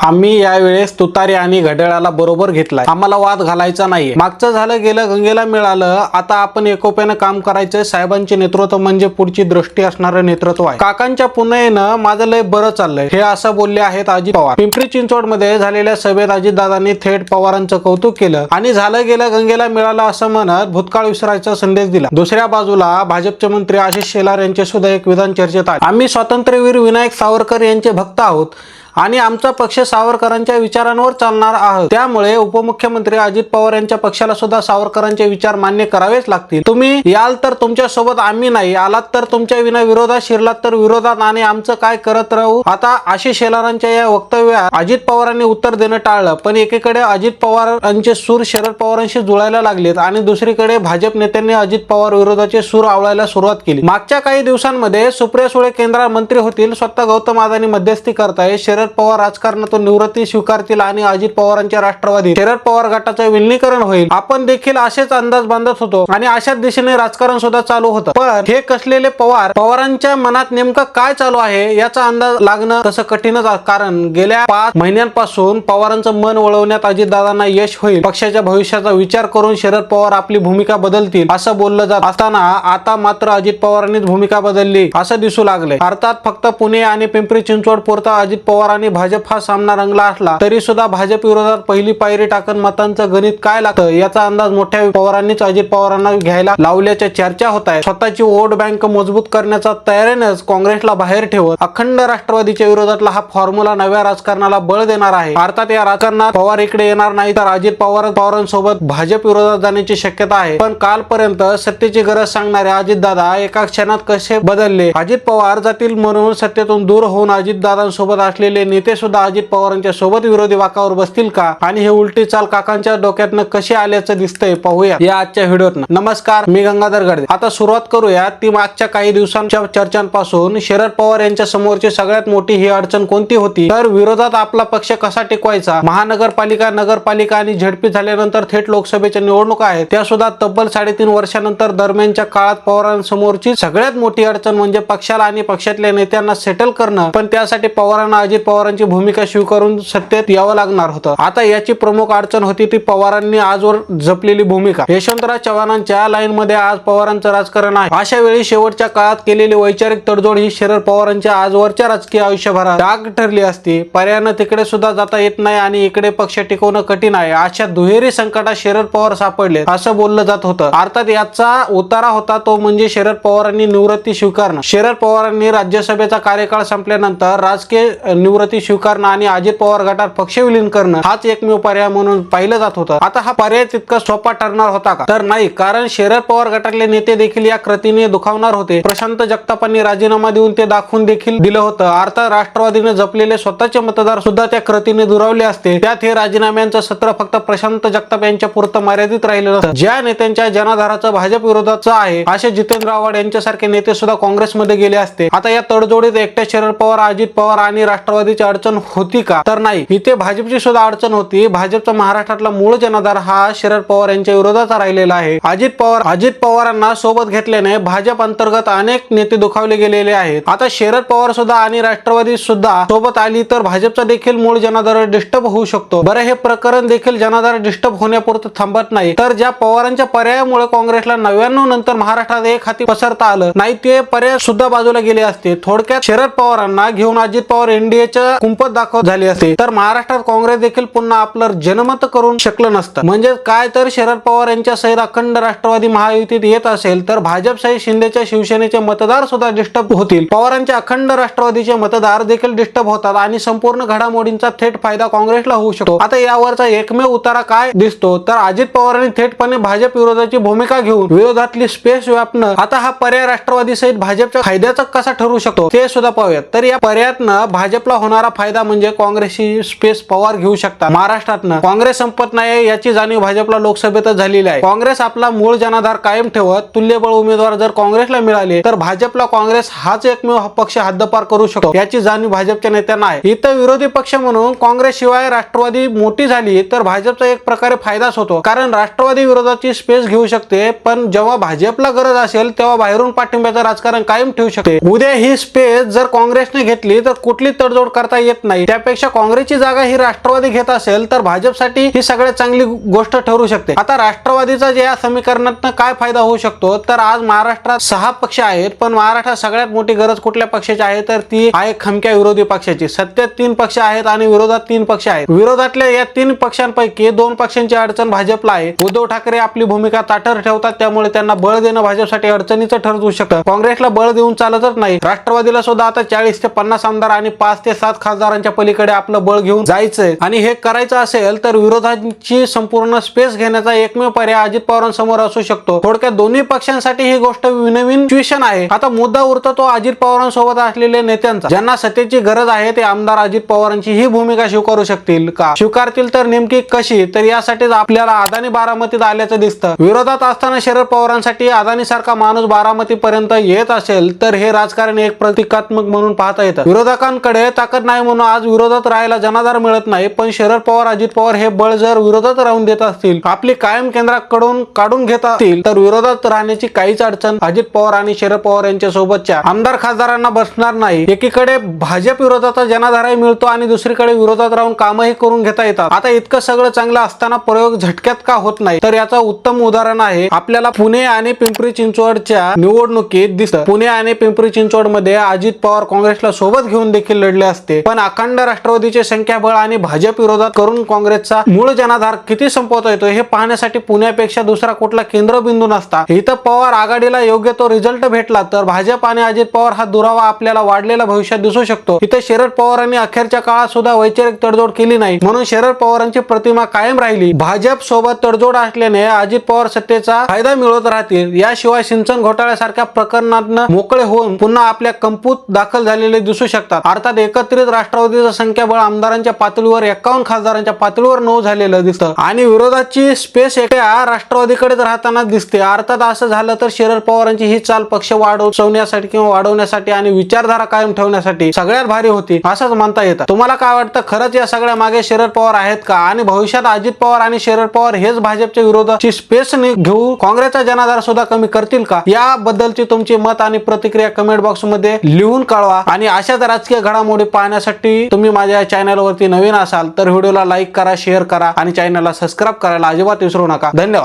आम्ही यावेळेस तुतारी आणि घड्याळाला बरोबर घेतलाय. आम्हाला वाद घालायचा नाहीये. मागचं झालं गेलं, गंगेला मिळालं. आता आपण एकोप्यानं काम करायचं. साहेबांचे नेतृत्व म्हणजे पुढची दृष्टी असणारं नेतृत्व आहे. काकांच्या पुण्यानं माझं लय बरं चाललंय, हे असं बोलले आहेत अजित पवार. पिंपरी चिंचवड मध्ये झालेल्या सभेत अजितदादांनी थेट पवारांचं कौतुक केलं आणि झालं गेलं, गंगेला मिळालं असं म्हणत भूतकाळ विसरायचा संदेश दिला. दुसऱ्या बाजूला भाजपचे मंत्री आशिष शेलार यांचे सुद्धा एक विधान चर्चेत आले. आम्ही स्वातंत्र्यवीर विनायक सावरकर यांचे भक्त आहोत आणि आमचा पक्ष सावरकरांच्या विचारांवर चालणार आहोत. त्यामुळे उपमुख्यमंत्री अजित पवार यांच्या पक्षाला सुद्धा सावरकरांचे विचार मान्य करावेच लागतील. तुम्ही याल तर तुमच्या सोबत आम्ही नाही, आलात तर तुमच्या विना विरोधात, शिरलात तर विरोधात आणि आमचं काय करत राहू. आता आशिष शेलारांच्या या वक्तव्यात अजित पवारांनी उत्तर देणं टाळलं, पण एकीकडे अजित पवारांचे सूर शरद पवारांशी जुळायला लागलेत आणि दुसरीकडे भाजप नेत्यांनी अजित पवार विरोधाचे सूर आवळायला सुरुवात केली. मागच्या काही दिवसांमध्ये सुप्रिया सुळे केंद्रात मंत्री होतील, स्वतः गौतम अदानी मध्यस्थी करताय, शरद पवार राजकारणातून निवृत्ती स्वीकारतील आणि अजित पवारांच्या राष्ट्रवादी शरद पवार गटाचं विलीनीकरण होईल. आपण देखील असेच अंदाज बांधत होतो आणि अशाच दिशेने राजकारण सुद्धा चालू होतं. पण हे कसलेले पवारांच्या मनात नेमकं काय चालू आहे याचा अंदाज लागणं तसं कठीणच, कारण गेल्या 5 महिन्यांपासून पवारांचं मन वळवण्यात अजितदादांना यश होईल. पक्षाच्या भविष्याचा विचार करून शरद पवार आपली भूमिका बदलतील असं बोललं जात असताना आता मात्र अजित पवारांनीच भूमिका बदलली असं दिसू लागले. अर्थात फक्त पुणे आणि पिंपरी चिंचवड पुरता अजित पवार आणि भाजप हा सामना रंगला असला तरी सुद्धा भाजप विरोधात पहिली पायरी टाकून मतांचं गणित काय लागतं याचा अंदाज मोठ्या पवारांनीच अजित पवारांना घ्यायला लावल्याच्या चर्चा होत आहे. स्वतःची वोट बँक मजबूत करण्याचा तयारीनेच काँग्रेसला बाहेर ठेवत अखंड राष्ट्रवादीच्या विरोधातला हा फॉर्म्युला नव्या राजकारणाला बळ देणार आहे. अर्थात या राजकारणात पवार इकडे येणार नाही तर अजित पवारांसोबत भाजप विरोधात जाण्याची शक्यता आहे. पण कालपर्यंत सत्तेची गरज सांगणारे अजितदादा एका क्षणात कसे बदलले. अजित पवार जातील म्हणून सत्तेतून दूर होऊन अजितदादांसोबत असलेले नेते सुद्धा अजित पवारांच्या सोबत विरोधी वाकावर बसतील का आणि हे उलटी चाल काकांच्या डोक्यातनं कशी आल्याचं दिसतंय पाहूया या आजच्या व्हिडिओत. नमस्कार, मी गंगाधर गडदे. आता सुरुवात करूया ती मागच्या काही दिवसांच्या चर्चांपासून. शरद पवार यांच्या समोरची सगळ्यात मोठी ही अडचण कोणती होती तर विरोधात आपला पक्ष कसा टिकवायचा. महानगरपालिका, नगरपालिका आणि झडपी झाल्यानंतर थेट लोकसभेच्या निवडणुका आहेत, त्या सुद्धा तब्बल 3.5 वर्षानंतर. दरम्यानच्या काळात पवारांसमोरची सगळ्यात मोठी अडचण म्हणजे पक्षाला आणि पक्षातल्या नेत्यांना सेटल करणं. पण त्यासाठी पवारांना अजित पवारांची भूमिका स्वीकारून सत्तेत यावं लागणार होतं. आता याची प्रमुख अडचण होती ती पवारांनी आजवर जपलेली भूमिका. यशवंतराव चव्हाणांच्या लाईन मध्ये आज पवारांचं राजकारण आहे. अशा वेळी शेवटच्या काळात केलेली वैचारिक तडजोड ही शरद पवारांच्या आजवरच्या राजकीय आयुष्यभरात डाग ठरली असती. पर्यायानं तिकडे सुद्धा जाता येत नाही आणि इकडे पक्ष टिकवणं कठीण आहे. अशा दुहेरी संकटात शरद पवार सापडले असं बोललं जात होतं. अर्थात याचा उतारा होता तो म्हणजे शरद पवारांनी निवृत्ती स्वीकारणं. शरद पवारांनी राज्यसभेचा कार्यकाळ संपल्यानंतर राजकीय निवृत्ती स्वीकारणं आणि अजित पवार गटात पक्ष विलीन करणं हाच एकमेव पर्याय म्हणून पाहिलं जात होतं. आता हा पर्याय तितका सोपा ठरणार होता का तर नाही, कारण शरद पवार गटातले नेते देखील या कृतीने दुखावणार होते. प्रशांत जगतापांनी राजीनामा देऊन ते दाखवून देखील दिलं होतं. अर्थात राष्ट्रवादीने जपलेले स्वतःचे मतदार सुद्धा त्या कृतीने दुरावले असते. त्यात हे राजीनाम्यांचं सत्र फक्त प्रशांत जगताप यांच्या पुरतं मर्यादित राहिलं नसतं. ज्या नेत्यांच्या जनाधाराचं भाजप विरोधाचं आहे असे जितेंद्र आव्हाड यांच्यासारखे नेते सुद्धा काँग्रेसमध्ये गेले असते. आता या तडजोडीत एकट्या शरद पवार, अजित पवार आणि राष्ट्रवादीची अडचण होती का तर नाही, इथे भाजपची सुद्धा अडचण होती. भाजपचा महाराष्ट्रातला मूळ जनाधार हा शरद पवार यांच्या विरोधाचा राहिलेला आहे. अजित पवारांना सोबत घेतल्याने भाजप अंतर्गत अनेक नेते दुखावले गेलेले आहेत. आता शरद पवार सुद्धा आणि राष्ट्रवादी सुद्धा सोबत आली तर भाजपचा देखील मूळ जनाधार डिस्टर्ब होऊ शकतो. बरं, हे प्रकरण देखील जनाधार डिस्टर्ब होण्यापुरतं थांबत नाही, तर ज्या पवारांच्या पर्यायामुळे काँग्रेसला 99 नंतर महाराष्ट्रात एक हाती पसरता आलं नाही ते पर्याय सुद्धा बाजूला गेले असते. थोडक्यात शरद पवारांना घेऊन अजित पवार एनडीएच्या कुंपत दाखवत झाली असते तर महाराष्ट्रात काँग्रेस देखील पुन्हा आपलं जनमत करून शकलं नसतं. म्हणजे काय तर शरद पवार यांच्या सहित अखंड राष्ट्रवादी महायुतीत येत असेल तर भाजप सहित शिंदेच्या शिवसेनेचे मतदार सुद्धा डिस्टर्ब होतील. पवारांच्या अखंड राष्ट्रवादीचे मतदार देखील डिस्टर्ब होतात आणि संपूर्ण घडामोडींचा थेट फायदा काँग्रेसला होऊ शकतो. आता यावरचा एकमेव उतारा काय दिसतो तर अजित पवारांनी थेटपणे भाजप विरोधाची भूमिका घेऊन विरोधातली स्पेस व्यापणं. आता हा पर्याय राष्ट्रवादी सहित भाजपच्या फायद्याचा कसा ठरू शकतो ते सुद्धा पाहूयात. तर या पर्यायातनं भाजपला होणारा फायदा म्हणजे काँग्रेसची स्पेस पवार घेऊ शकतात. महाराष्ट्रातनं काँग्रेस संपत नाही याची जाणीव भाजपला लोकसभेतच झालेली आहे. काँग्रेस आपला मूळ जनाधार कायम ठेवत तुल्यबळ उमेदवार जर काँग्रेसला मिळाले तर भाजपला काँग्रेस हाच एकमेव पक्ष हद्दपार करू शकतो याची जाणीव भाजपच्या नेत्यांना आहे. इथं विरोधी पक्ष म्हणून काँग्रेस शिवाय राष्ट्रवादी मोठी झाली तर भाजपचा एक प्रकारे फायदाच होतो, कारण राष्ट्रवादी विरोधाची स्पेस घेऊ शकते. पण जेव्हा भाजपला गरज असेल तेव्हा बाहेरून पाठिंब्याचं राजकारण कायम ठेवू शकते. उद्या ही स्पेस जर काँग्रेसने घेतली तर कुठली तडजोड करता येत नाही, त्यापेक्षा काँग्रेसची जागा ही राष्ट्रवादी घेत असेल तर भाजपसाठी ही सगळ्यात चांगली गोष्ट ठरू शकते. आता राष्ट्रवादीचा जे या समीकरणातून काय फायदा होऊ शकतो, तर आज महाराष्ट्रात 6 पक्ष आहेत, पण महाराष्ट्रात सगळ्यात मोठी गरज कुठल्या पक्षाची आहे, तर ती आहे खमक्या विरोधी पक्षाची. सत्तेत 3 पक्ष आहेत आणि विरोधात 3 पक्ष आहेत. विरोधातल्या या 3 पक्षांपैकी 2 पक्षांची अडचण भाजपला आहे. उद्धव ठाकरे आपली भूमिका ताठर ठेवतात, त्यामुळे त्यांना बळ देणं भाजपसाठी अडचणीचं ठरू शकतं. काँग्रेसला बळ देऊन चालतच नाही. राष्ट्रवादीला सुद्धा आता 40 ते 50 आमदार आणि 5 ते 7 खासदारांच्या पलीकडे आपलं बळ घेऊन जायचंय आणि हे करायचं असेल तर विरोधाची संपूर्ण स्पेस घेण्याचा एकमेव पर्याय अजित पवारांसमोर असू शकतो. थोडक्यात दोन्ही पक्षांसाठी ही गोष्ट नवीन सिच्युएशन आहे. आता मुद्दा उरतो तो अजित पवारांसोबत असलेल्या नेत्यांचा. ज्यांना सत्तेची गरज आहे ते आमदार अजित पवारांची ही भूमिका स्वीकारू शकतील का? स्वीकारतील तर नेमकी कशी? तर यासाठीच आपल्याला अदानी बारामतीत आल्याचं दिसतं. विरोधात असताना शरद पवारांसाठी अदानी सारखा माणूस बारामती पर्यंत येत असेल तर हे राजकारण एक प्रतिकात्मक म्हणून पाहता येतं. विरोधकांकडे ताकद नाही म्हणून आज विरोधात राहायला जनाधार मिळत नाही, पण शरद पवार अजित पवार हे बळ जर विरोधात राहून देत असतील, आपली कायम केंद्राकडून काढून घेत असतील तर विरोधात राहण्याची काहीच अडचण अजित पवार आणि शरद पवार यांच्या सोबतच्या आमदार खासदारांना बसणार नाही. एकीकडे भाजप विरोधाचा जनाधारही मिळतो आणि दुसरीकडे विरोधात राहून कामही करून घेता येतात. आता इतकं सगळं चांगलं असताना प्रयोग झटक्यात का होत नाही, तर याचं उत्तम उदाहरण आहे आपल्याला पुणे आणि पिंपरी चिंचवडच्या निवडणुकीत दिसतं. पुणे आणि पिंपरी चिंचवड मध्ये अजित पवार काँग्रेसला सोबत घेऊन देखील लढले असते, पण अखंड राष्ट्रवादीचे संख्याबळ आणि भाजप विरोधात करून काँग्रेसचा मूळ जनाधार किती संपवता येतो हे पाहण्यासाठी पुण्यापेक्षा दुसरा कुठला केंद्रबिंदू नसता. इथं पवार आघाडीला योग्य तो रिझल्ट भेटला तर भाजप आणि अजित पवार हा दुरावा आपल्याला वाढलेला भविष्यात दिसू शकतो. इथे शरद पवारांनी अखेरच्या काळात सुद्धा वैचारिक तडजोड केली नाही म्हणून शरद पवारांची प्रतिमा कायम राहिली. भाजप सोबत तडजोड असल्याने अजित पवार सत्तेचा फायदा मिळवत राहतील. याशिवाय सिंचन घोटाळ्यासारख्या प्रकरणातनं मोकळे होऊन पुन्हा आपल्या कंपूत दाखल झालेले दिसू शकतात. अर्थात एकत्रित राष्ट्रवादीचं संख्याबळ आमदारांच्या पातळीवर 51 खासदारांच्या पातळीवर 9 झालेलं दिसतं आणि विरोधाची स्पेस एकट्या राष्ट्रवादीकडेच राहताना दिसते. अर्थात असं झालं तर शरद पवारांची ही चाल पक्ष वाढवण्यासाठी किंवा वाढवण्यासाठी आणि विचारधारा कायम ठेवण्यासाठी सगळ्यात भारी होती असंच म्हणता येतं. तुम्हाला काय वाटतं, खरंच या सगळ्या मागे शरद पवार आहेत का? आणि भविष्यात अजित पवार आणि शरद पवार हेच भाजपच्या विरोधाची स्पेस घेऊ काँग्रेसचा जनाधार सुद्धा कमी करतील का? याबद्दलची तुमची मत आणि प्रतिक्रिया कमेंट बॉक्स मध्ये लिहून कळवा. आणि अशाच राजकीय घडामोडी पाहण्यासाठी तुम्ही माझ्या चॅनलवरती नवीन असाल तर व्हिडिओला लाईक करा, शेअर करा आणि चॅनलला सबस्क्राईब करायला अजिबात विसरू नका. धन्यवाद.